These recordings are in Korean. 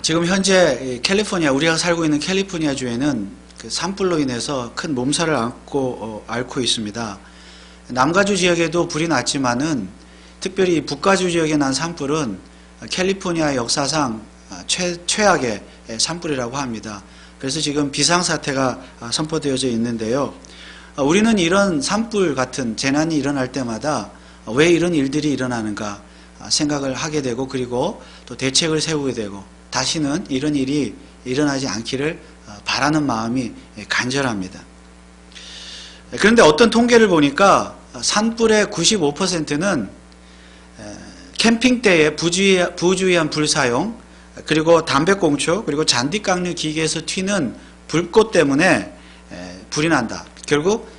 지금 현재 캘리포니아, 우리가 살고 있는 캘리포니아 주에는 그 산불로 인해서 큰 몸살을 앓고 있습니다. 남가주 지역에도 불이 났지만은 특별히 북가주 지역에 난 산불은 캘리포니아 역사상 최악의 산불이라고 합니다. 그래서 지금 비상사태가 선포되어져 있는데요. 우리는 이런 산불 같은 재난이 일어날 때마다 왜 이런 일들이 일어나는가 생각을 하게 되고, 그리고 또 대책을 세우게 되고, 다시는 이런 일이 일어나지 않기를 바라는 마음이 간절합니다. 그런데 어떤 통계를 보니까 산불의 95%는 캠핑 때의 부주의한 불사용, 그리고 담배꽁초, 그리고 잔디깎는 기계에서 튀는 불꽃 때문에 불이 난다. 결국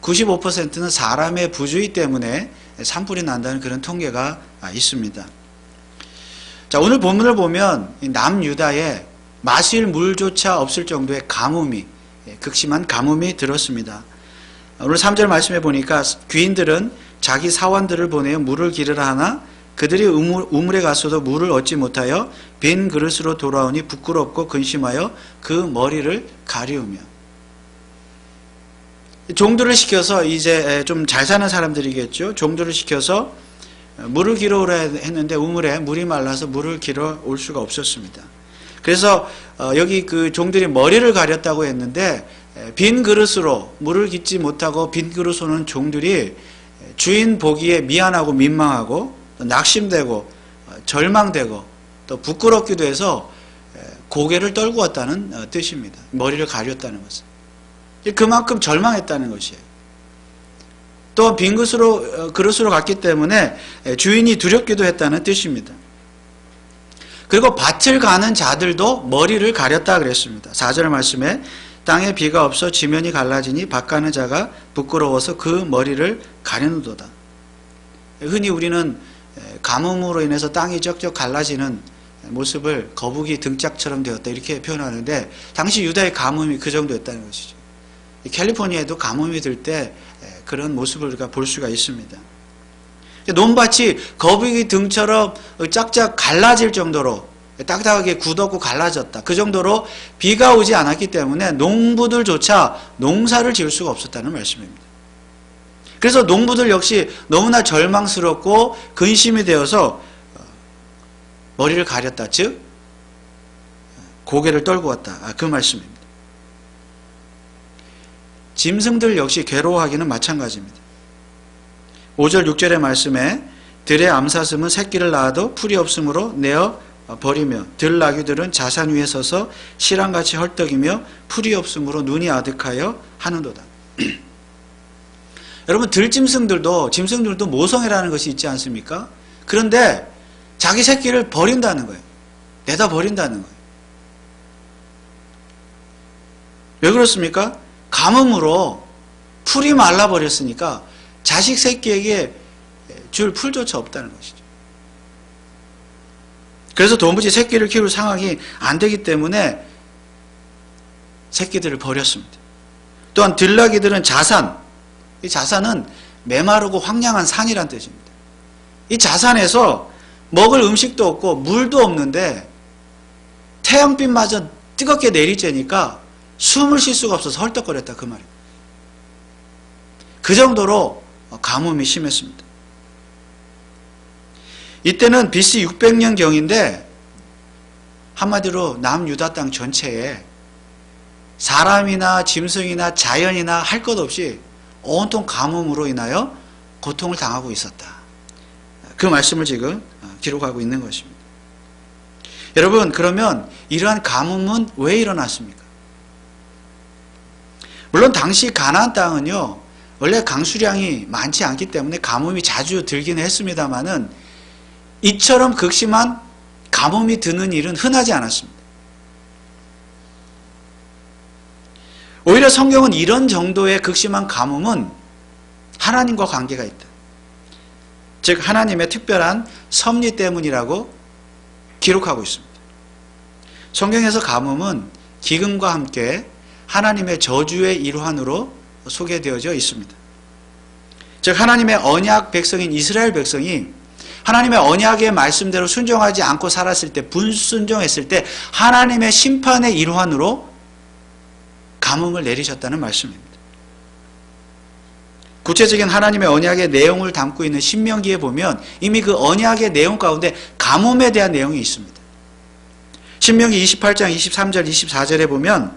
95%는 사람의 부주의 때문에 산불이 난다는 그런 통계가 있습니다. 자, 오늘 본문을 보면 남유다에 마실 물조차 없을 정도의 가뭄이, 극심한 가뭄이 들었습니다. 오늘 3절 말씀해 보니까 귀인들은 자기 사환들을 보내어 물을 기르라 하나 그들이 우물에 갔어도 물을 얻지 못하여 빈 그릇으로 돌아오니 부끄럽고 근심하여 그 머리를 가리우며. 종들을 시켜서, 이제 좀 잘 사는 사람들이겠죠. 종들을 시켜서 물을 길어 오라 했는데 우물에 물이 말라서 물을 길어 올 수가 없었습니다. 그래서 여기 그 종들이 머리를 가렸다고 했는데, 빈 그릇으로 물을 깃지 못하고 빈 그릇 오는 종들이 주인 보기에 미안하고 민망하고 낙심되고 절망되고 또 부끄럽기도 해서 고개를 떨고 왔다는 뜻입니다. 머리를 가렸다는 것은 그만큼 절망했다는 것이에요. 또 빈 그릇으로 갔기 때문에 주인이 두렵기도 했다는 뜻입니다. 그리고 밭을 가는 자들도 머리를 가렸다 그랬습니다. 4절 말씀에 땅에 비가 없어 지면이 갈라지니 밭 가는 자가 부끄러워서 그 머리를 가려누도다. 흔히 우리는 가뭄으로 인해서 땅이 쩍쩍 갈라지는 모습을 거북이 등짝처럼 되었다 이렇게 표현하는데, 당시 유다의 가뭄이 그 정도였다는 것이죠. 캘리포니아에도 가뭄이 들 때 그런 모습을 우리가 볼 수가 있습니다. 논밭이 거북이 등처럼 짝짝 갈라질 정도로 딱딱하게 굳었고 갈라졌다. 그 정도로 비가 오지 않았기 때문에 농부들조차 농사를 지을 수가 없었다는 말씀입니다. 그래서 농부들 역시 너무나 절망스럽고 근심이 되어서 머리를 가렸다. 즉 고개를 떨고 왔다. 그 말씀입니다. 짐승들 역시 괴로워하기는 마찬가지입니다. 5절 6절의 말씀에 들의 암사슴은 새끼를 낳아도 풀이 없으므로 내어 버리며 들나귀들은 자산 위에 서서 실랑같이 헐떡이며 풀이 없으므로 눈이 아득하여 하는도다. 여러분, 짐승들도 모성애라는 것이 있지 않습니까? 그런데 자기 새끼를 버린다는 거예요. 내다 버린다는 거예요. 왜 그렇습니까? 가뭄으로 풀이 말라버렸으니까 자식 새끼에게 줄 풀조차 없다는 것이죠. 그래서 도무지 새끼를 키울 상황이 안 되기 때문에 새끼들을 버렸습니다. 또한 들나귀들은 자산, 이 자산은 메마르고 황량한 산이란 뜻입니다. 이 자산에서 먹을 음식도 없고 물도 없는데 태양빛마저 뜨겁게 내리쬐니까 숨을 쉴 수가 없어서 헐떡거렸다, 그 말이에요. 그 정도로 가뭄이 심했습니다. 이때는 BC 600년경인데 한마디로 남유다 땅 전체에 사람이나 짐승이나 자연이나 할 것 없이 온통 가뭄으로 인하여 고통을 당하고 있었다. 그 말씀을 지금 기록하고 있는 것입니다. 여러분, 그러면 이러한 가뭄은 왜 일어났습니까? 물론 당시 가나안 땅은요, 원래 강수량이 많지 않기 때문에 가뭄이 자주 들긴 했습니다만은 이처럼 극심한 가뭄이 드는 일은 흔하지 않았습니다. 오히려 성경은 이런 정도의 극심한 가뭄은 하나님과 관계가 있다. 즉 하나님의 특별한 섭리 때문이라고 기록하고 있습니다. 성경에서 가뭄은 기근과 함께 하나님의 저주의 일환으로 소개되어져 있습니다. 즉 하나님의 언약 백성인 이스라엘 백성이 하나님의 언약의 말씀대로 순종하지 않고 살았을 때, 불순종했을 때 하나님의 심판의 일환으로 가뭄을 내리셨다는 말씀입니다. 구체적인 하나님의 언약의 내용을 담고 있는 신명기에 보면 이미 그 언약의 내용 가운데 가뭄에 대한 내용이 있습니다. 신명기 28장 23절 24절에 보면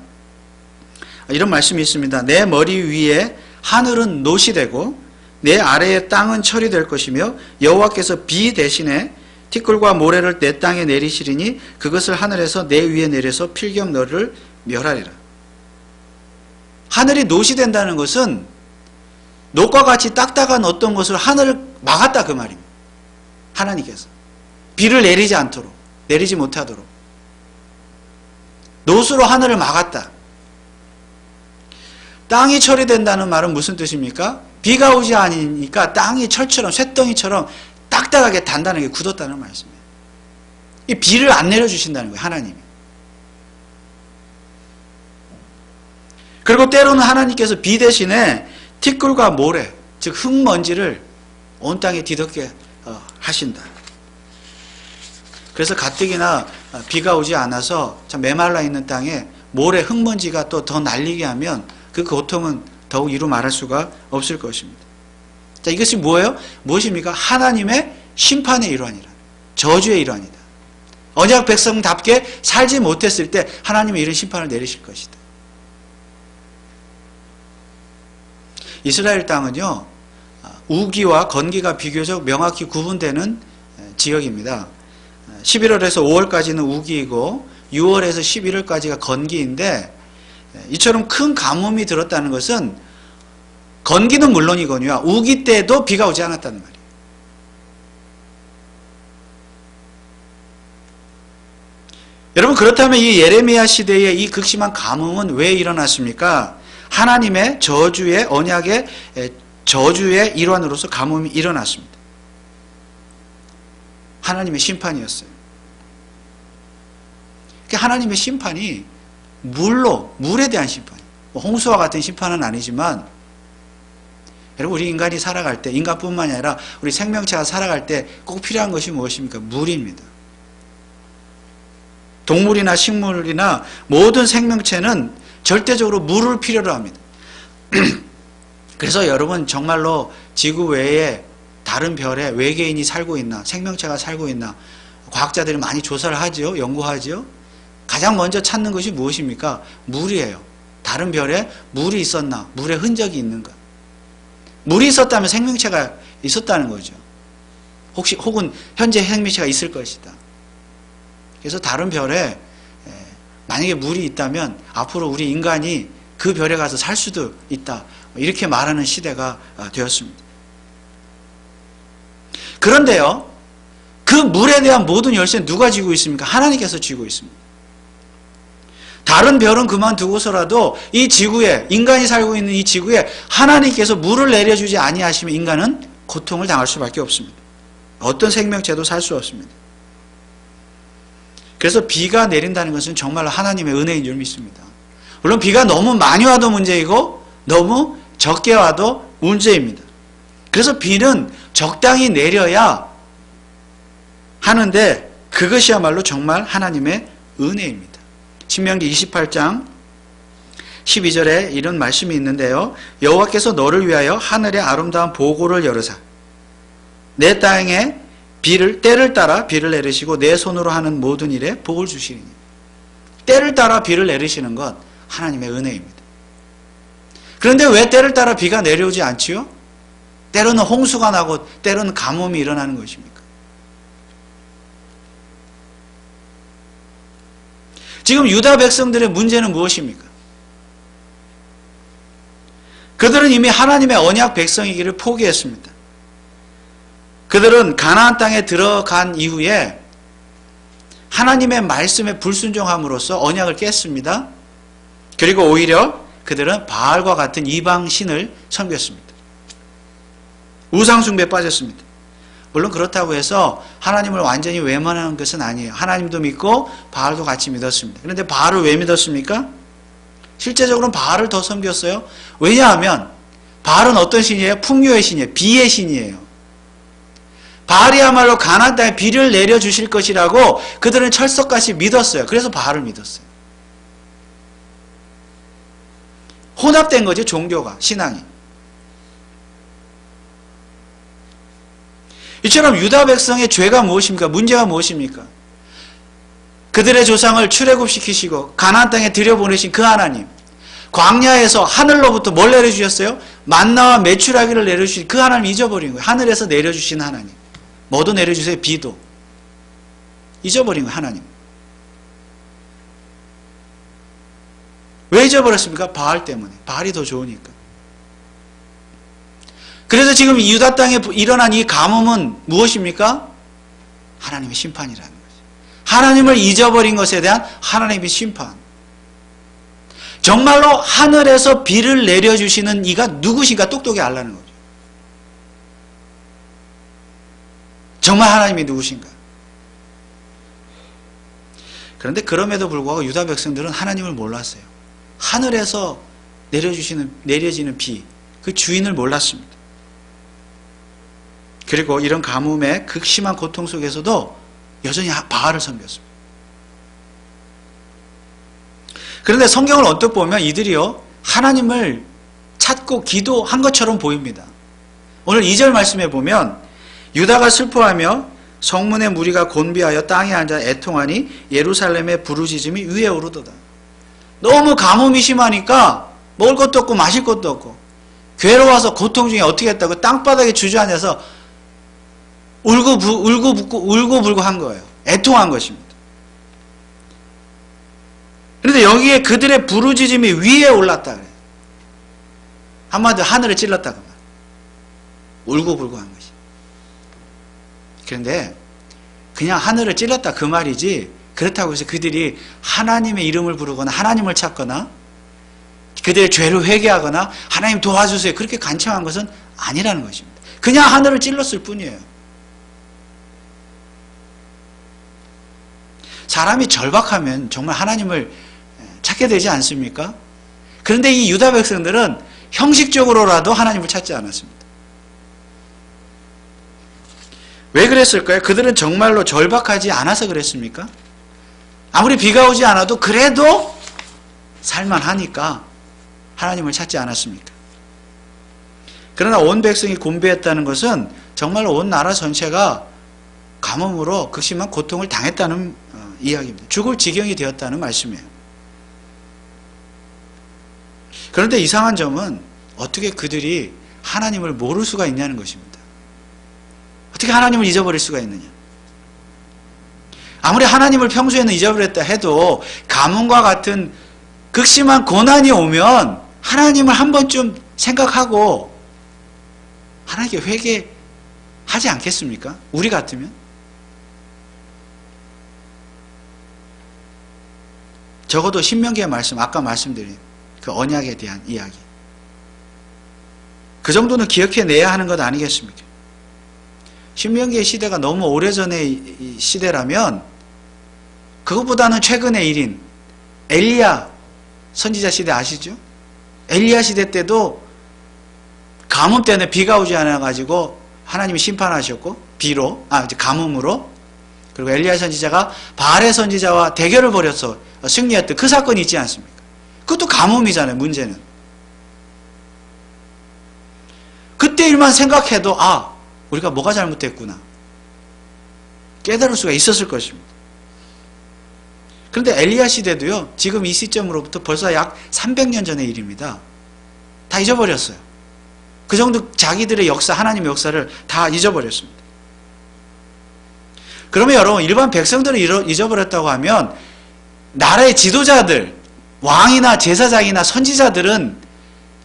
이런 말씀이 있습니다. 내 머리 위에 하늘은 놋이 되고 내 아래의 땅은 철이 될 것이며 여호와께서 비 대신에 티끌과 모래를 내 땅에 내리시리니 그것을 하늘에서 내 위에 내려서 필경 너를 멸하리라. 하늘이 놋이 된다는 것은 놋과 같이 딱딱한 어떤 것을 하늘을 막았다 그 말입니다. 하나님께서 비를 내리지 않도록, 내리지 못하도록 놋으로 하늘을 막았다. 땅이 철이 된다는 말은 무슨 뜻입니까? 비가 오지 않으니까 땅이 철처럼, 쇳덩이처럼 딱딱하게 단단하게 굳었다는 말씀이에요. 이 비를 안 내려주신다는 거예요, 하나님이. 그리고 때로는 하나님께서 비 대신에 티끌과 모래, 즉 흙먼지를 온 땅에 뒤덮게 하신다. 그래서 가뜩이나 비가 오지 않아서 참 메말라 있는 땅에 모래, 흙먼지가 또 더 날리게 하면 그 고통은 더욱 이루 말할 수가 없을 것입니다. 자, 이것이 뭐예요? 무엇입니까? 하나님의 심판의 일환이라, 저주의 일환이다. 언약 백성답게 살지 못했을 때 하나님이 이런 심판을 내리실 것이다. 이스라엘 땅은요, 우기와 건기가 비교적 명확히 구분되는 지역입니다. 11월에서 5월까지는 우기이고 6월에서 11월까지가 건기인데, 이처럼 큰 가뭄이 들었다는 것은 건기는 물론이거니와 우기 때도 비가 오지 않았다는 말이에요. 여러분, 그렇다면 이 예레미야 시대의 이 극심한 가뭄은 왜 일어났습니까? 하나님의 저주의 언약의 저주의 일환으로서 가뭄이 일어났습니다. 하나님의 심판이었어요. 하나님의 심판이 물에 대한 심판, 홍수와 같은 심판은 아니지만, 여러분, 우리 인간이 살아갈 때, 인간뿐만이 아니라 우리 생명체가 살아갈 때 꼭 필요한 것이 무엇입니까? 물입니다. 동물이나 식물이나 모든 생명체는 절대적으로 물을 필요로 합니다. 그래서 여러분, 정말로 지구 외에 다른 별에 외계인이 살고 있나, 생명체가 살고 있나, 과학자들이 많이 조사를 하죠, 연구하죠. 가장 먼저 찾는 것이 무엇입니까? 물이에요. 다른 별에 물이 있었나, 물의 흔적이 있는가. 물이 있었다면 생명체가 있었다는 거죠. 혹은 현재 생명체가 있을 것이다. 그래서 다른 별에 만약에 물이 있다면 앞으로 우리 인간이 그 별에 가서 살 수도 있다, 이렇게 말하는 시대가 되었습니다. 그런데요, 그 물에 대한 모든 열쇠는 누가 쥐고 있습니까? 하나님께서 쥐고 있습니다. 다른 별은 그만두고서라도 이 지구에, 인간이 살고 있는 이 지구에 하나님께서 물을 내려주지 아니하시면 인간은 고통을 당할 수밖에 없습니다. 어떤 생명체도 살 수 없습니다. 그래서 비가 내린다는 것은 정말로 하나님의 은혜인 줄 믿습니다. 물론 비가 너무 많이 와도 문제이고 너무 적게 와도 문제입니다. 그래서 비는 적당히 내려야 하는데, 그것이야말로 정말 하나님의 은혜입니다. 신명기 28장 12절에 이런 말씀이 있는데요. 여호와께서 너를 위하여 하늘의 아름다운 보고를 열으사 내 땅에 때를 따라 비를 내리시고 내 손으로 하는 모든 일에 복을 주시리니. 때를 따라 비를 내리시는 것, 하나님의 은혜입니다. 그런데 왜 때를 따라 비가 내려오지 않지요? 때로는 홍수가 나고 때로는 가뭄이 일어나는 것입니까? 지금 유다 백성들의 문제는 무엇입니까? 그들은 이미 하나님의 언약 백성이기를 포기했습니다. 그들은 가나안 땅에 들어간 이후에 하나님의 말씀에 불순종함으로써 언약을 깼습니다. 그리고 오히려 그들은 바알과 같은 이방 신을 섬겼습니다. 우상숭배에 빠졌습니다. 물론 그렇다고 해서 하나님을 완전히 외면하는 것은 아니에요. 하나님도 믿고 바알도 같이 믿었습니다. 그런데 바알을 왜 믿었습니까? 실제적으로는 바알을 더 섬겼어요. 왜냐하면 바알은 어떤 신이에요? 풍요의 신이에요. 비의 신이에요. 바알이야말로 가나안 땅에 비를 내려주실 것이라고 그들은 철석같이 믿었어요. 그래서 바알을 믿었어요. 혼합된 거죠. 종교가, 신앙이. 이처럼 유다 백성의 죄가 무엇입니까? 문제가 무엇입니까? 그들의 조상을 출애굽시키시고 가나안 땅에 들여보내신 그 하나님, 광야에서 하늘로부터 뭘 내려주셨어요? 만나와 메추라기를 내려주신 그 하나님 잊어버린 거예요. 하늘에서 내려주신 하나님. 뭐도 내려주세요? 비도. 잊어버린 거예요. 하나님. 왜 잊어버렸습니까? 바알 때문에. 바알이 더 좋으니까. 그래서 지금 유다 땅에 일어난 이 가뭄은 무엇입니까? 하나님의 심판이라는 거죠. 하나님을 잊어버린 것에 대한 하나님의 심판. 정말로 하늘에서 비를 내려주시는 이가 누구신가 똑똑히 알라는 거죠. 정말 하나님이 누구신가? 그런데 그럼에도 불구하고 유다 백성들은 하나님을 몰랐어요. 하늘에서 내려지는 비, 그 주인을 몰랐습니다. 그리고 이런 가뭄의 극심한 고통 속에서도 여전히 바알을 섬겼습니다. 그런데 성경을 언뜻 보면 이들이요, 하나님을 찾고 기도한 것처럼 보입니다. 오늘 2절 말씀에 보면 유다가 슬퍼하며 성문의 무리가 곤비하여 땅에 앉아 애통하니 예루살렘의 부르짖음이 위에 오르도다. 너무 가뭄이 심하니까 먹을 것도 없고 마실 것도 없고 괴로워서 고통 중에 어떻게 했다고 땅바닥에 주저앉아서 울고불고 한 거예요. 애통한 것입니다. 그런데 여기에 그들의 부르짖음이 위에 올랐다 그래요. 한마디로 하늘을 찔렀다 그 말. 울고불고 한 것이. 그런데 그냥 하늘을 찔렀다 그 말이지, 그렇다고 해서 그들이 하나님의 이름을 부르거나 하나님을 찾거나 그들의 죄를 회개하거나 하나님 도와주세요 그렇게 간청한 것은 아니라는 것입니다. 그냥 하늘을 찔렀을 뿐이에요. 사람이 절박하면 정말 하나님을 찾게 되지 않습니까? 그런데 이 유다 백성들은 형식적으로라도 하나님을 찾지 않았습니다. 왜 그랬을까요? 그들은 정말로 절박하지 않아서 그랬습니까? 아무리 비가 오지 않아도 그래도 살만하니까 하나님을 찾지 않았습니까? 그러나 온 백성이 곤비했다는 것은 정말로 온 나라 전체가 가뭄으로 극심한 고통을 당했다는 이야기입니다. 죽을 지경이 되었다는 말씀이에요. 그런데 이상한 점은 어떻게 그들이 하나님을 모를 수가 있냐는 것입니다. 어떻게 하나님을 잊어버릴 수가 있느냐. 아무리 하나님을 평소에는 잊어버렸다 해도 가뭄과 같은 극심한 고난이 오면 하나님을 한 번쯤 생각하고 하나님께 회개하지 않겠습니까? 우리 같으면? 적어도 신명기의 말씀, 아까 말씀드린 그 언약에 대한 이야기, 그 정도는 기억해내야 하는 것 아니겠습니까? 신명기의 시대가 너무 오래전의 시대라면 그것보다는 최근의 일인 엘리야 선지자 시대 아시죠? 엘리야 시대 때도 가뭄 때문에 비가 오지 않아가지고 하나님이 심판하셨고 가뭄으로, 그리고 엘리야 선지자가 바알의 선지자와 대결을 벌여서 승리했던 그 사건이 있지 않습니까? 그것도 가뭄이잖아요. 문제는 그때 일만 생각해도 우리가 뭐가 잘못됐구나 깨달을 수가 있었을 것입니다. 그런데 엘리야 시대도요, 지금 이 시점으로부터 벌써 약 300년 전의 일입니다. 다 잊어버렸어요. 그 정도 자기들의 역사, 하나님의 역사를 다 잊어버렸습니다. 그러면 여러분, 일반 백성들을 잊어버렸다고 하면 나라의 지도자들, 왕이나 제사장이나 선지자들은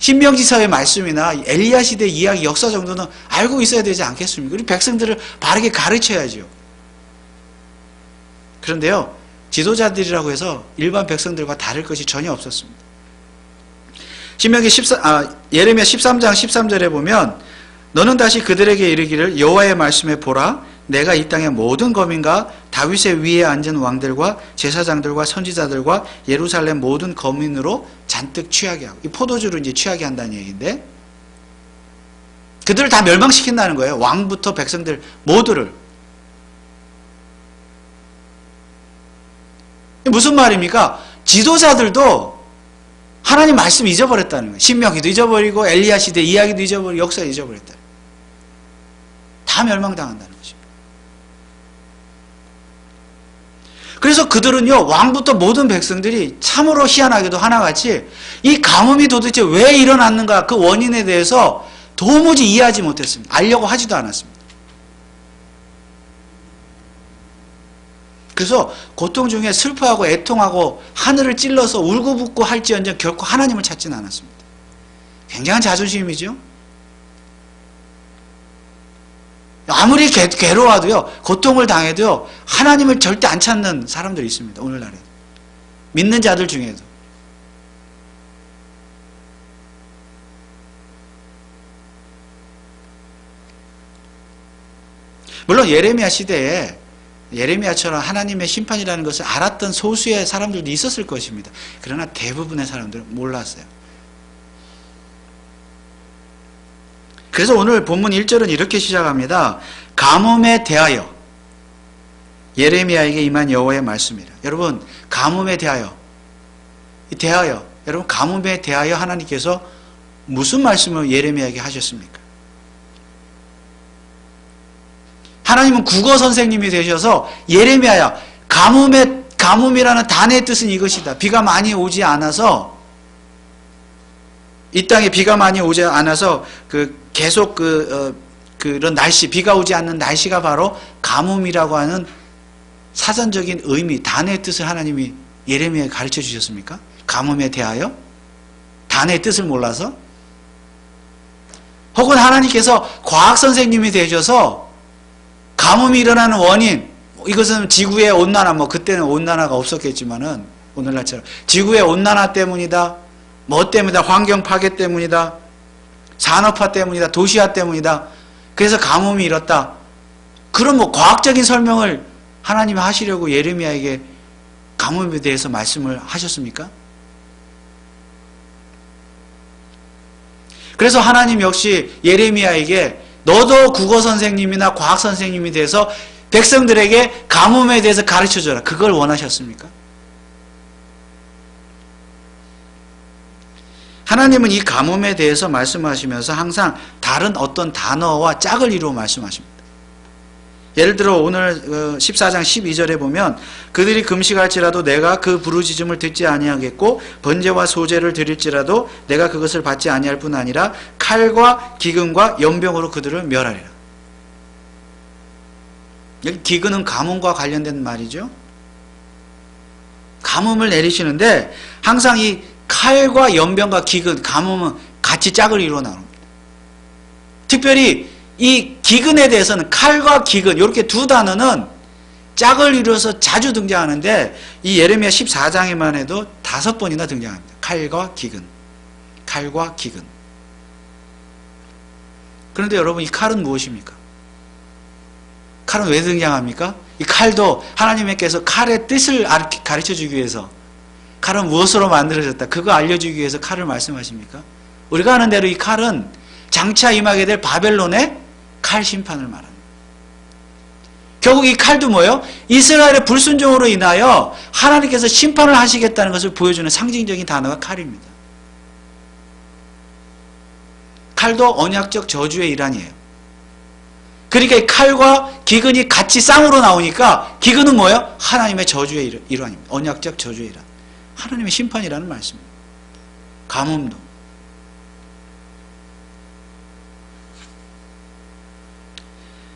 신명기서의 말씀이나 엘리야 시대 이야기 역사 정도는 알고 있어야 되지 않겠습니까? 우리 백성들을 바르게 가르쳐야죠. 그런데요, 지도자들이라고 해서 일반 백성들과 다를 것이 전혀 없었습니다. 예레미야 13장 13절에 보면 너는 다시 그들에게 이르기를 여호와의 말씀에 보라, 내가 이 땅의 모든 거민과 다윗의 위에 앉은 왕들과 제사장들과 선지자들과 예루살렘 모든 거민으로 잔뜩 취하게 하고, 이 포도주를 이제 취하게 한다는 얘기인데, 그들을 다 멸망시킨다는 거예요. 왕부터 백성들 모두를. 무슨 말입니까? 지도자들도 하나님 말씀 잊어버렸다는 거예요. 신명기도 잊어버리고 엘리야 시대 이야기도 잊어버리고 역사 잊어버렸다. 다 멸망당한다는 것입니다. 그래서 그들은요, 왕부터 모든 백성들이 참으로 희한하게도 하나같이 이 가뭄이 도대체 왜 일어났는가 그 원인에 대해서 도무지 이해하지 못했습니다. 알려고 하지도 않았습니다. 그래서 고통 중에 슬퍼하고 애통하고 하늘을 찔러서 울고붓고 할지언정 결코 하나님을 찾지는 않았습니다. 굉장한 자존심이죠. 아무리 괴로워도요, 고통을 당해도요, 하나님을 절대 안 찾는 사람들이 있습니다. 오늘날에 믿는 자들 중에도. 물론 예레미야 시대에 예레미야처럼 하나님의 심판이라는 것을 알았던 소수의 사람들도 있었을 것입니다. 그러나 대부분의 사람들은 몰랐어요. 그래서 오늘 본문 1절은 이렇게 시작합니다. 가뭄에 대하여 예레미야에게 임한 여호와의 말씀이라. 여러분, 가뭄에 대하여, 여러분, 가뭄에 대하여 하나님께서 무슨 말씀을 예레미야에게 하셨습니까? 하나님은 국어 선생님이 되셔서 예레미야야, 가뭄이라는 단어의 뜻은 이것이다. 비가 많이 오지 않아서, 이 땅에 비가 많이 오지 않아서 계속 그런 날씨, 비가 오지 않는 날씨가 바로 가뭄이라고 하는 사전적인 의미, 단어의 뜻을 하나님이 예레미야에 가르쳐 주셨습니까? 가뭄에 대하여? 단어의 뜻을 몰라서? 혹은 하나님께서 과학 선생님이 되셔서 가뭄이 일어나는 원인, 이것은 지구의 온난화, 그때는 온난화가 없었겠지만은 오늘날처럼 지구의 온난화 때문이다, 뭐 때문이다, 환경 파괴 때문이다, 산업화 때문이다, 도시화 때문이다, 그래서 가뭄이 일었다. 그런 과학적인 설명을 하나님이 하시려고 예레미야에게 가뭄에 대해서 말씀을 하셨습니까? 그래서 하나님 역시 예레미야에게 너도 국어 선생님이나 과학 선생님이 돼서 백성들에게 가뭄에 대해서 가르쳐줘라. 그걸 원하셨습니까? 하나님은 이 가뭄에 대해서 말씀하시면서 항상 다른 어떤 단어와 짝을 이루어 말씀하십니다. 예를 들어 오늘 14장 12절에 보면 그들이 금식할지라도 내가 그 부르짖음을 듣지 아니하겠고 번제와 소제를 드릴지라도 내가 그것을 받지 아니할 뿐 아니라 칼과 기근과 연병으로 그들을 멸하리라. 여기 기근은 가뭄과 관련된 말이죠. 가뭄을 내리시는데 항상 이 칼과 연병과 기근, 가뭄은 같이 짝을 이루어 나옵니다. 특별히 이 기근에 대해서는 칼과 기근, 이렇게 두 단어는 짝을 이루어서 자주 등장하는데 이 예레미야 14장에만 해도 5번이나 등장합니다. 칼과 기근, 칼과 기근. 그런데 여러분, 이 칼은 무엇입니까? 칼은 왜 등장합니까? 이 칼도 하나님께서 칼의 뜻을 가르쳐주기 위해서, 칼은 무엇으로 만들어졌다, 그거 알려주기 위해서 칼을 말씀하십니까? 우리가 아는 대로 이 칼은 장차 임하게 될 바벨론의 칼 심판을 말합니다. 결국 이 칼도 뭐예요? 이스라엘의 불순종으로 인하여 하나님께서 심판을 하시겠다는 것을 보여주는 상징적인 단어가 칼입니다. 칼도 언약적 저주의 일환이에요. 그러니까 이 칼과 기근이 같이 쌍으로 나오니까 기근은 뭐예요? 하나님의 저주의 일환입니다. 언약적 저주의 일환. 하나님의 심판이라는 말씀입니다. 가뭄도.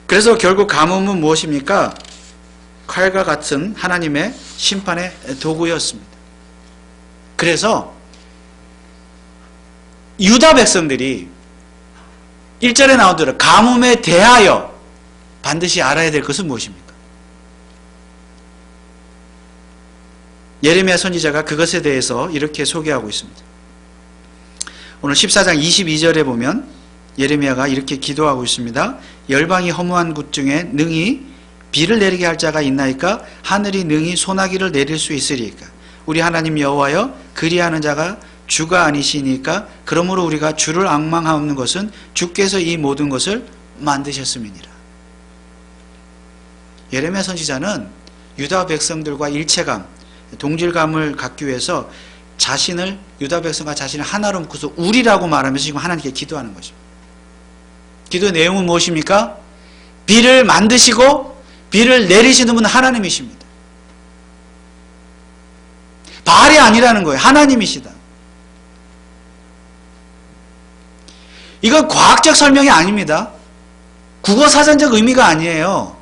그래서 결국 가뭄은 무엇입니까? 칼과 같은 하나님의 심판의 도구였습니다. 그래서 유다 백성들이 1절에 나온 대로 가뭄에 대하여 반드시 알아야 될 것은 무엇입니까? 예레미야 선지자가 그것에 대해서 이렇게 소개하고 있습니다. 오늘 14장 22절에 보면 예레미야가 이렇게 기도하고 있습니다. 열방이 허무한 곳 중에 능히 비를 내리게 할 자가 있나이까? 하늘이 능히 소나기를 내릴 수 있으리이까? 우리 하나님 여호와여, 그리하는 자가 주가 아니시니까 그러므로 우리가 주를 앙망하옵는 것은 주께서 이 모든 것을 만드셨음이니라. 예레미야 선지자는 유다 백성들과 일체감, 동질감을 갖기 위해서 자신을, 유다 백성과 자신을 하나로 묶어서 우리라고 말하면서 지금 하나님께 기도하는 거죠. 기도의 내용은 무엇입니까? 비를 만드시고 비를 내리시는 분은 하나님이십니다. 바알이 아니라는 거예요. 하나님이시다. 이건 과학적 설명이 아닙니다. 국어사전적 의미가 아니에요.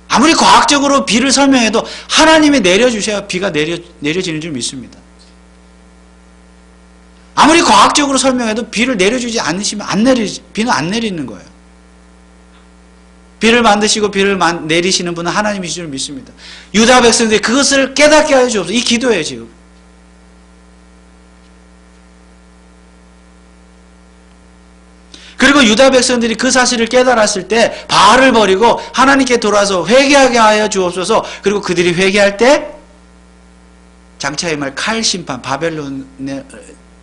아무리 과학적으로 비를 설명해도 하나님이 내려주셔야 비가 내려지는 줄 믿습니다. 아무리 과학적으로 설명해도 비를 내려주지 않으시면 비는 안 내리는 거예요. 비를 만드시고 비를 내리시는 분은 하나님이신 줄 믿습니다. 유다 백성들이 그것을 깨닫게 하여 주옵소서. 이 기도예요, 지금. 그리고 유다 백성들이 그 사실을 깨달았을 때 바알을 버리고 하나님께 돌아서 회개하게 하여 주옵소서. 그리고 그들이 회개할 때 장차의 말 칼 심판, 바벨론에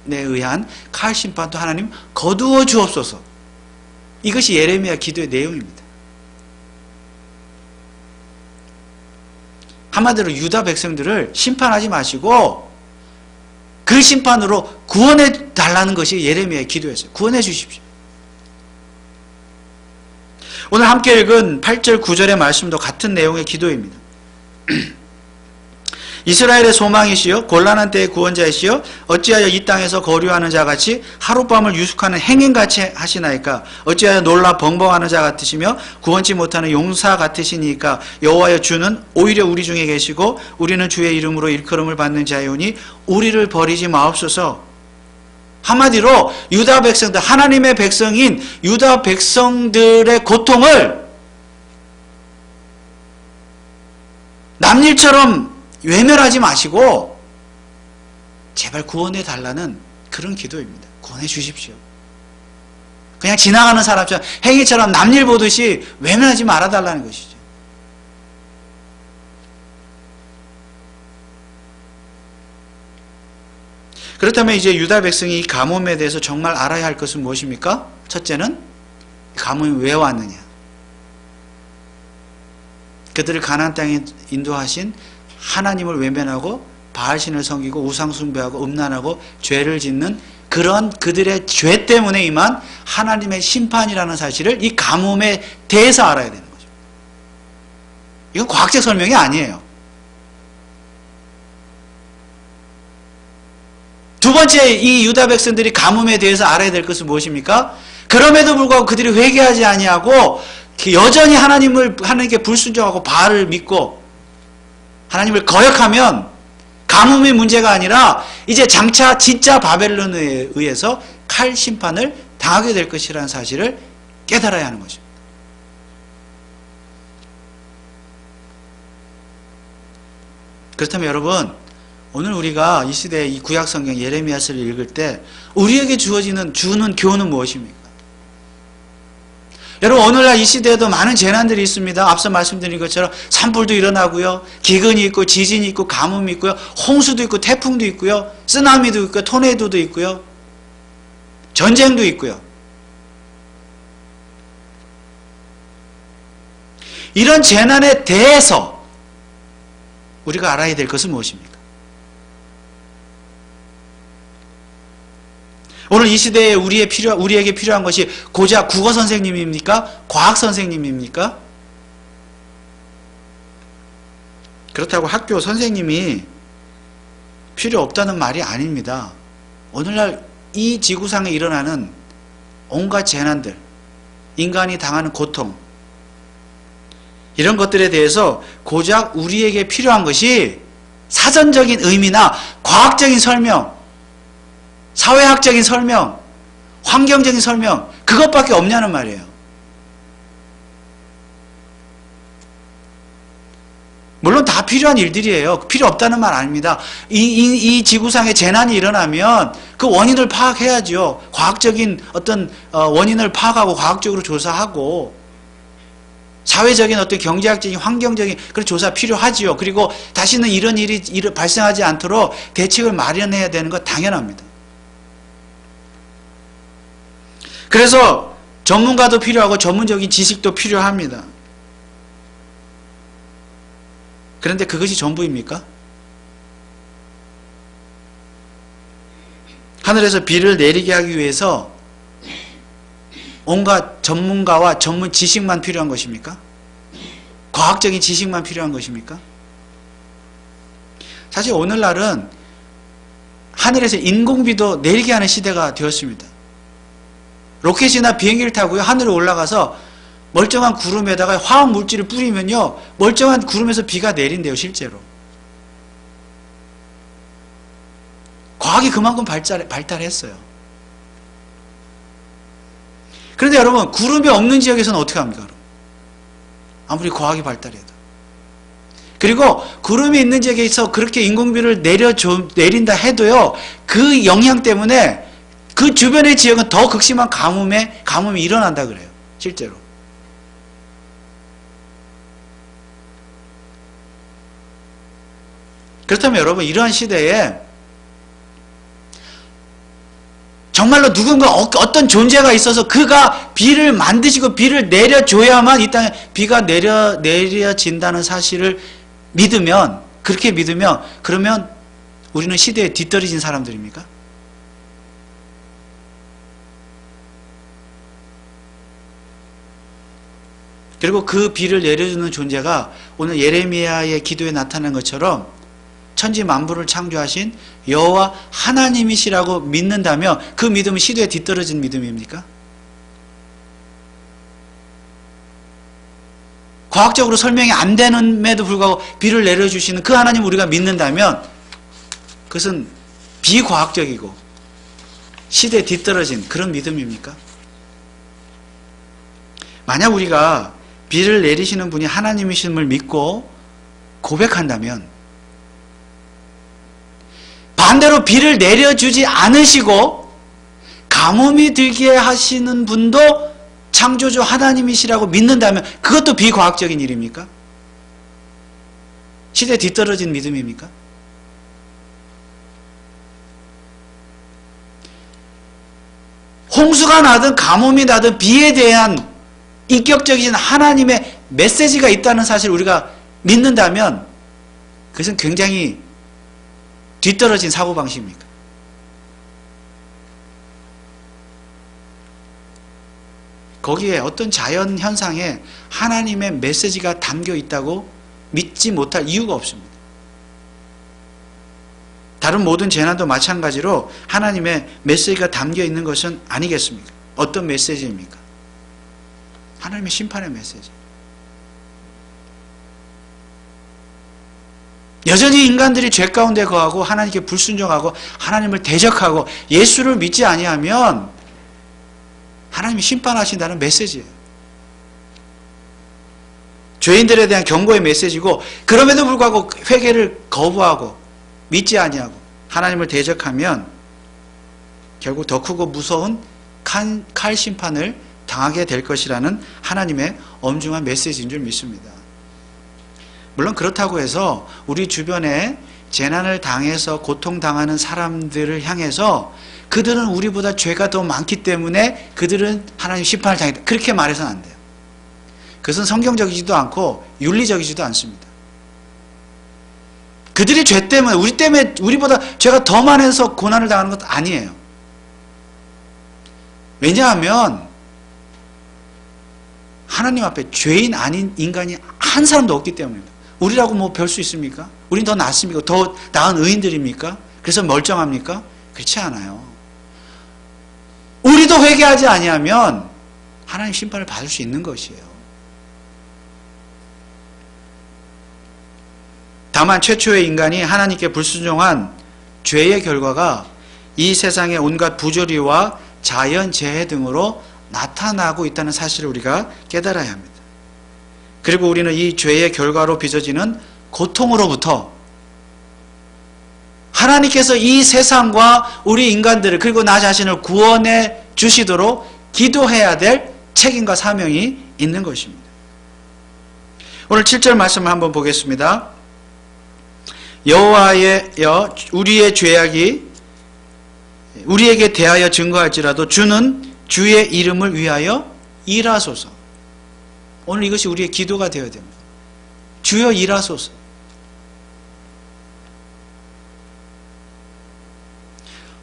의한 칼 심판도 하나님 거두어 주옵소서. 이것이 예레미야 기도의 내용입니다. 한마디로 유다 백성들을 심판하지 마시고 그 심판으로 구원해 달라는 것이 예레미야의 기도였어요. 구원해 주십시오. 오늘 함께 읽은 8절 9절의 말씀도 같은 내용의 기도입니다. 이스라엘의 소망이시여 곤란한 때의 구원자이시여 어찌하여 이 땅에서 거류하는 자같이 하룻밤을 유숙하는 행인같이 하시나이까. 어찌하여 놀라 벙벙하는 자 같으시며 구원치 못하는 용사 같으시니까. 여호와여 주는 오히려 우리 중에 계시고 우리는 주의 이름으로 일컬음을 받는 자이오니 우리를 버리지 마옵소서. 한마디로 유다 백성들, 하나님의 백성인 유다 백성들의 고통을 남일처럼 외면하지 마시고 제발 구원해 달라는 그런 기도입니다. 구원해 주십시오. 그냥 지나가는 사람처럼 행위처럼 남일 보듯이 외면하지 말아달라는 것이죠. 그렇다면 이제 유다 백성이 이 가뭄에 대해서 정말 알아야 할 것은 무엇입니까? 첫째는 가뭄이 왜 왔느냐. 그들을 가나안 땅에 인도하신 하나님을 외면하고 바알신을 섬기고 우상 숭배하고 음란하고 죄를 짓는 그런 그들의 죄 때문에 임한 하나님의 심판이라는 사실을 이 가뭄에 대해서 알아야 되는 거죠. 이건 과학적 설명이 아니에요. 두 번째, 이 유다 백성들이 가뭄에 대해서 알아야 될 것은 무엇입니까? 그럼에도 불구하고 그들이 회개하지 아니하고 여전히 하나님께 불순종하고 바알을 믿고 하나님을 거역하면 가뭄의 문제가 아니라 이제 장차 진짜 바벨론에 의해서 칼 심판을 당하게 될 것이라는 사실을 깨달아야 하는 것입니다. 그렇다면 여러분, 오늘 우리가 이 시대의 이 구약성경 예레미야서를 읽을 때 우리에게 주는 교훈은 무엇입니까? 여러분, 오늘날 이 시대에도 많은 재난들이 있습니다. 앞서 말씀드린 것처럼 산불도 일어나고요, 기근이 있고 지진이 있고 가뭄이 있고요, 홍수도 있고 태풍도 있고요, 쓰나미도 있고 토네이도도 있고요, 전쟁도 있고요. 이런 재난에 대해서 우리가 알아야 될 것은 무엇입니까? 오늘 이 시대에 우리에게 필요한 것이 고작 국어 선생님입니까? 과학 선생님입니까? 그렇다고 학교 선생님이 필요 없다는 말이 아닙니다. 오늘날 이 지구상에 일어나는 온갖 재난들, 인간이 당하는 고통, 이런 것들에 대해서 고작 우리에게 필요한 것이 사전적인 의미나 과학적인 설명, 사회학적인 설명, 환경적인 설명, 그것밖에 없냐는 말이에요. 물론 다 필요한 일들이에요. 필요 없다는 말 아닙니다. 이 지구상에 재난이 일어나면 그 원인을 파악해야죠. 과학적인 어떤 원인을 파악하고 과학적으로 조사하고 사회적인 어떤 경제학적인 환경적인 그런 조사 필요하지요. 그리고 다시는 이런 일이 발생하지 않도록 대책을 마련해야 되는 것 당연합니다. 그래서 전문가도 필요하고 전문적인 지식도 필요합니다. 그런데 그것이 전부입니까? 하늘에서 비를 내리게 하기 위해서 온갖 전문가와 전문 지식만 필요한 것입니까? 과학적인 지식만 필요한 것입니까? 사실 오늘날은 하늘에서 인공비도 내리게 하는 시대가 되었습니다. 로켓이나 비행기를 타고요, 하늘에 올라가서 멀쩡한 구름에다가 화학물질을 뿌리면요, 멀쩡한 구름에서 비가 내린대요, 실제로. 과학이 그만큼 발달했어요. 그런데 여러분, 구름이 없는 지역에서는 어떻게 합니까? 아무리 과학이 발달해도. 그리고 구름이 있는 지역에서 그렇게 인공비를 내린다 해도요, 그 영향 때문에 그 주변의 지역은 더 극심한 가뭄이 일어난다 그래요, 실제로. 그렇다면 여러분, 이러한 시대에 정말로 누군가 어떤 존재가 있어서 그가 비를 만드시고 비를 내려줘야만 이 땅에 비가 내려진다는 사실을 믿으면, 그렇게 믿으면, 그러면 우리는 시대에 뒤떨어진 사람들입니까? 그리고 그 비를 내려주는 존재가 오늘 예레미야의 기도에 나타난 것처럼 천지 만물을 창조하신 여호와 하나님이시라고 믿는다면 그 믿음은 시대에 뒤떨어진 믿음입니까? 과학적으로 설명이 안 되는데도 불구하고 비를 내려주시는 그 하나님을 우리가 믿는다면 그것은 비과학적이고 시대에 뒤떨어진 그런 믿음입니까? 만약 우리가 비를 내리시는 분이 하나님이심을 믿고 고백한다면, 반대로 비를 내려주지 않으시고 가뭄이 들게 하시는 분도 창조주 하나님이시라고 믿는다면 그것도 비과학적인 일입니까? 시대에 뒤떨어진 믿음입니까? 홍수가 나든 가뭄이 나든 비에 대한 인격적인 하나님의 메시지가 있다는 사실을 우리가 믿는다면 그것은 굉장히 뒤떨어진 사고방식입니까? 거기에 어떤 자연 현상에 하나님의 메시지가 담겨 있다고 믿지 못할 이유가 없습니다. 다른 모든 재난도 마찬가지로 하나님의 메시지가 담겨 있는 것은 아니겠습니까? 어떤 메시지입니까? 하나님의 심판의 메시지. 여전히 인간들이 죄 가운데 거하고 하나님께 불순종하고 하나님을 대적하고 예수를 믿지 아니하면 하나님이 심판하신다는 메시지예요. 죄인들에 대한 경고의 메시지고, 그럼에도 불구하고 회개를 거부하고 믿지 아니하고 하나님을 대적하면 결국 더 크고 무서운 칼 심판을 당하게 될 것이라는 하나님의 엄중한 메시지인 줄 믿습니다. 물론 그렇다고 해서 우리 주변에 재난을 당해서 고통당하는 사람들을 향해서 그들은 우리보다 죄가 더 많기 때문에 그들은 하나님 심판을 당했다, 그렇게 말해서는 안 돼요. 그것은 성경적이지도 않고 윤리적이지도 않습니다. 그들이 죄 때문에, 우리보다 죄가 더 많아서 고난을 당하는 것도 아니에요. 왜냐하면 하나님 앞에 죄인 아닌 인간이 한 사람도 없기 때문입니다. 우리라고 뭐 별 수 있습니까? 우린 더 낫습니까? 더 나은 의인들입니까? 그래서 멀쩡합니까? 그렇지 않아요. 우리도 회개하지 아니하면 하나님 심판을 받을 수 있는 것이에요. 다만 최초의 인간이 하나님께 불순종한 죄의 결과가 이 세상의 온갖 부조리와 자연재해 등으로 나타나고 있다는 사실을 우리가 깨달아야 합니다. 그리고 우리는 이 죄의 결과로 빚어지는 고통으로부터 하나님께서 이 세상과 우리 인간들을, 그리고 나 자신을 구원해 주시도록 기도해야 될 책임과 사명이 있는 것입니다. 오늘 7절 말씀을 한번 보겠습니다. 여호와여 우리의 죄악이 우리에게 대하여 증거할지라도 주는 주의 이름을 위하여 일하소서. 오늘 이것이 우리의 기도가 되어야 됩니다. 주여 일하소서.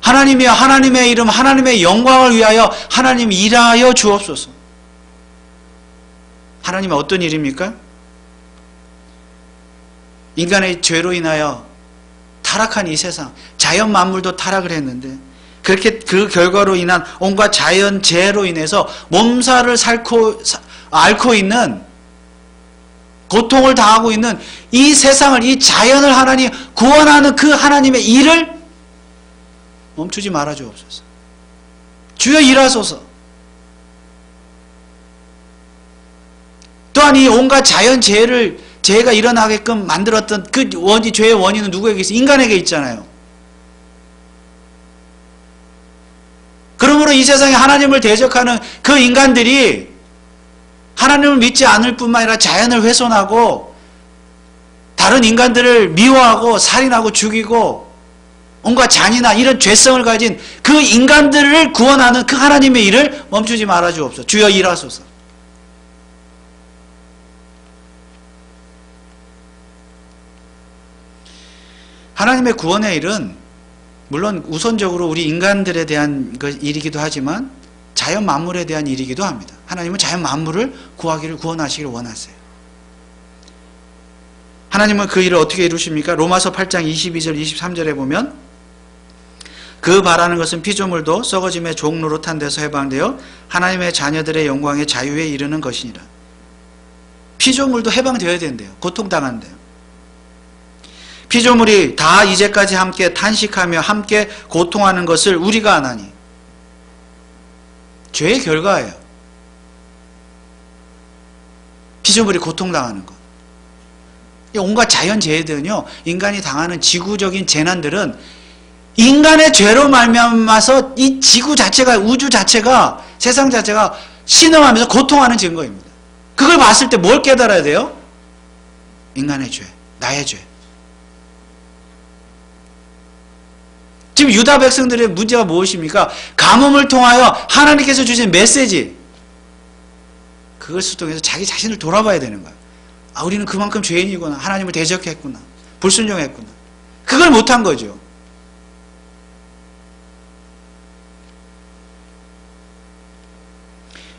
하나님이여 하나님의 이름 하나님의 영광을 위하여 하나님 일하여 주옵소서. 하나님은 어떤 일입니까? 인간의 죄로 인하여 타락한 이 세상, 자연 만물도 타락을 했는데 그렇게 그 결과로 인한 온갖 자연 재해로 인해서 몸살을 앓고 있는, 고통을 당하고 있는 이 세상을, 이 자연을 하나님 구원하는 그 하나님의 일을 멈추지 말아 주옵소서. 주여 일하소서. 또한 이 온갖 자연 재해가 일어나게끔 만들었던 그 죄의 원인은 누구에게 있어요? 인간에게 있잖아요. 그러므로 이 세상에 하나님을 대적하는 그 인간들이 하나님을 믿지 않을 뿐만 아니라 자연을 훼손하고 다른 인간들을 미워하고 살인하고 죽이고 온갖 잔인한 이런 죄성을 가진 그 인간들을 구원하는 그 하나님의 일을 멈추지 말아 주옵소서. 주여 일하소서. 하나님의 구원의 일은 물론 우선적으로 우리 인간들에 대한 일이기도 하지만 자연 만물에 대한 일이기도 합니다. 하나님은 자연 만물을 구원하시기를 원하세요. 하나님은 그 일을 어떻게 이루십니까? 로마서 8장 22절 23절에 보면 그 바라는 것은 피조물도 썩어짐의 종로로 탄 데서 해방되어 하나님의 자녀들의 영광의 자유에 이르는 것이니라. 피조물도 해방되어야 된대요. 고통당한대요. 피조물이 다 이제까지 함께 탄식하며 함께 고통하는 것을 우리가 안 하니 죄의 결과예요. 피조물이 고통당하는 것. 온갖 자연재해들은요, 인간이 당하는 지구적인 재난들은 인간의 죄로 말미암아서 이 지구 자체가, 우주 자체가, 세상 자체가 신음하면서 고통하는 증거입니다. 그걸 봤을 때 뭘 깨달아야 돼요? 인간의 죄, 나의 죄. 지금 유다 백성들의 문제가 무엇입니까? 가뭄을 통하여 하나님께서 주신 메시지, 그것을 통해서 자기 자신을 돌아봐야 되는 거예요. 아, 우리는 그만큼 죄인이구나. 하나님을 대적했구나. 불순종했구나. 그걸 못한 거죠.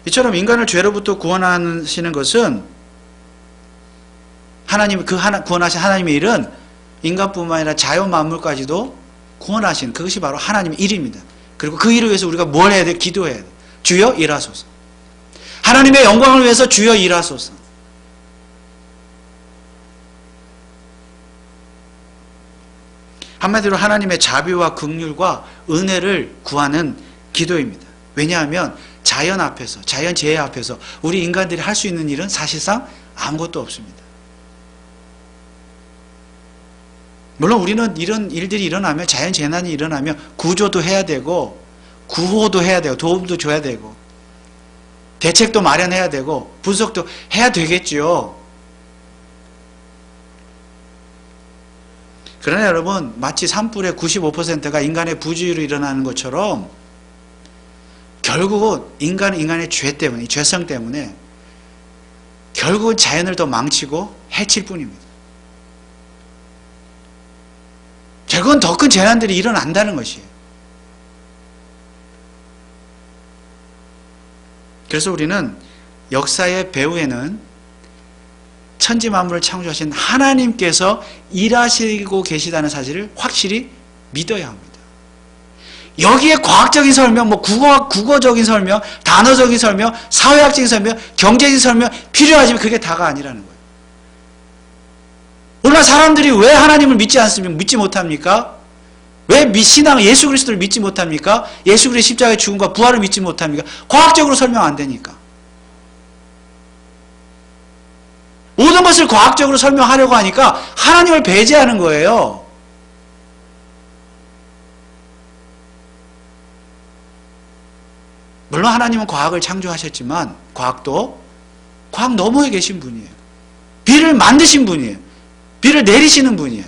이처럼 인간을 죄로부터 구원하시는 것은 구원하신 하나님의 일은 인간뿐만 아니라 자연 만물까지도 구원하신, 그것이 바로 하나님의 일입니다. 그리고 그 일을 위해서 우리가 뭘 해야 돼? 기도해야 돼. 주여 일하소서. 하나님의 영광을 위해서 주여 일하소서. 한마디로 하나님의 자비와 긍휼과 은혜를 구하는 기도입니다. 왜냐하면 자연 앞에서, 자연 재해 앞에서 우리 인간들이 할 수 있는 일은 사실상 아무것도 없습니다. 물론 우리는 이런 일들이 일어나면, 자연 재난이 일어나면 구조도 해야 되고 구호도 해야 되고 도움도 줘야 되고 대책도 마련해야 되고 분석도 해야 되겠죠. 그러나 여러분, 마치 산불의 95%가 인간의 부주의로 일어나는 것처럼 결국은 인간의 죄 때문에, 죄성 때문에 결국은 자연을 더 망치고 해칠 뿐입니다. 결국은 더 큰 재난들이 일어난다는 것이에요. 그래서 우리는 역사의 배후에는 천지 만물을 창조하신 하나님께서 일하시고 계시다는 사실을 확실히 믿어야 합니다. 여기에 과학적인 설명, 국어적인 설명, 단어적인 설명, 사회학적인 설명, 경제적인 설명 필요하지만 그게 다가 아니라는 거예요. 오늘날 사람들이 왜 하나님을 믿지 못합니까? 왜 신앙 예수 그리스도를 믿지 못합니까? 예수 그리스도의 십자가의 죽음과 부활을 믿지 못합니까? 과학적으로 설명 안 되니까. 모든 것을 과학적으로 설명하려고 하니까 하나님을 배제하는 거예요. 물론 하나님은 과학을 창조하셨지만 과학 너머에 계신 분이에요. 비를 만드신 분이에요. 비를 내리시는 분이에요.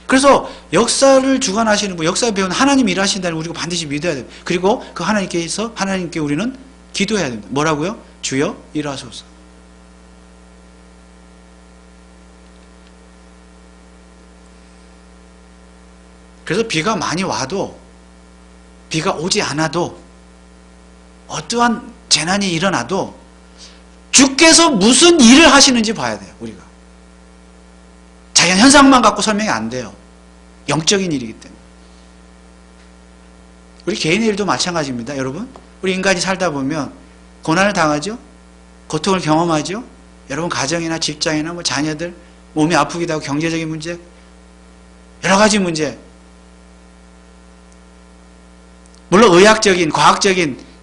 그래서 역사를 주관하시는 분, 역사 배우는 하나님이 일하신다는 우리가 반드시 믿어야 돼요. 그리고 그 하나님께 우리는 기도해야 됩니다. 뭐라고요? 주여 일하소서. 그래서 비가 많이 와도, 비가 오지 않아도, 어떠한 재난이 일어나도 주께서 무슨 일을 하시는지 봐야 돼요. 우리가 자연 현상만 갖고 설명이 안 돼요. 영적인 일이기 때문에. 우리 개인의 일도 마찬가지입니다. 여러분, 우리 인간이 살다 보면 고난을 당하죠. 고통을 경험하죠. 여러분 가정이나 직장이나 뭐 자녀들 몸이 아프기도 하고, 경제적인 문제, 여러 가지 문제, 물론 의학적인, 과학적인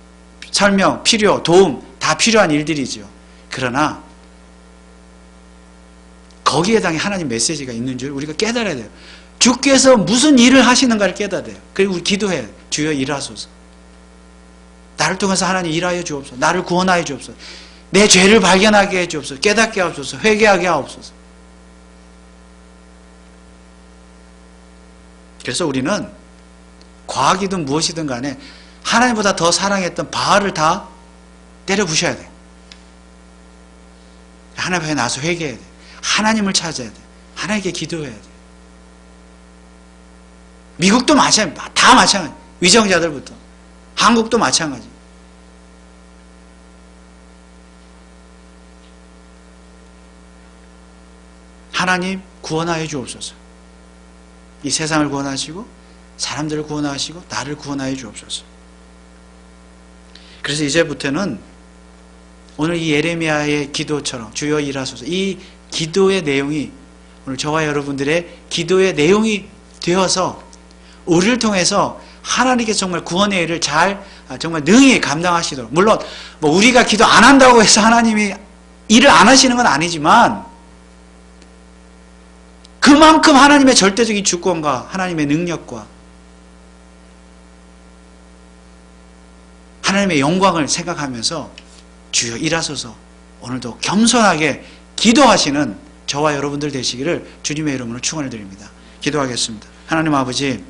설명, 필요, 도움 다 필요한 일들이죠. 그러나 거기에 해당해 하나님 메시지가 있는 줄 우리가 깨달아야 돼요. 주께서 무슨 일을 하시는가를 깨달아야 돼요. 그리고 우리 기도해야 돼요. 주여 일하소서. 나를 통해서 하나님 일하여 주옵소서. 나를 구원하여 주옵소서. 내 죄를 발견하게 해 주옵소서. 깨닫게 하옵소서. 회개하게 하옵소서. 그래서 우리는 과학이든 무엇이든 간에 하나님보다 더 사랑했던 바알을 다 때려 부셔야 돼요. 하나님 앞에 나서 회개해야 돼요. 하나님을 찾아야 돼요. 하나님께 기도해야 돼요. 미국도 마찬가지, 다 마찬가지. 위정자들부터. 한국도 마찬가지. 하나님 구원하여 주옵소서. 이 세상을 구원하시고 사람들을 구원하시고 나를 구원하여 주옵소서. 그래서 이제부터는 오늘 이 예레미야의 기도처럼 주여 일하소서, 이 기도의 내용이 오늘 저와 여러분들의 기도의 내용이 되어서 우리를 통해서 하나님께서 정말 구원의 일을 정말 능히 감당하시도록, 물론 뭐 우리가 기도 안 한다고 해서 하나님이 일을 안 하시는 건 아니지만 그만큼 하나님의 절대적인 주권과 하나님의 능력과 하나님의 영광을 생각하면서 주여 일하소서 오늘도 겸손하게 기도하시는 저와 여러분들 되시기를 주님의 이름으로 축원을 드립니다. 기도하겠습니다. 하나님 아버지,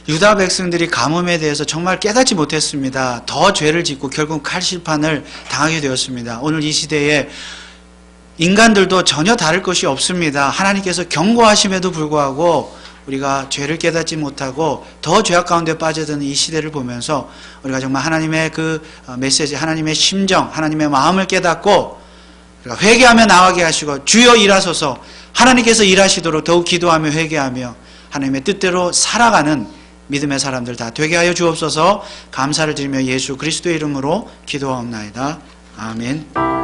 유다 백성들이 가뭄에 대해서 정말 깨닫지 못했습니다. 더 죄를 짓고 결국 칼실판을 당하게 되었습니다. 오늘 이 시대에 인간들도 전혀 다를 것이 없습니다. 하나님께서 경고하심에도 불구하고 우리가 죄를 깨닫지 못하고 더 죄악 가운데 빠져드는 이 시대를 보면서 우리가 정말 하나님의 그 메시지, 하나님의 심정, 하나님의 마음을 깨닫고 우리가 회개하며 나가게 하시고 주여 일하소서, 하나님께서 일하시도록 더욱 기도하며 회개하며 하나님의 뜻대로 살아가는 믿음의 사람들 다 되게 하여 주옵소서. 감사를 드리며 예수 그리스도의 이름으로 기도하옵나이다. 아멘.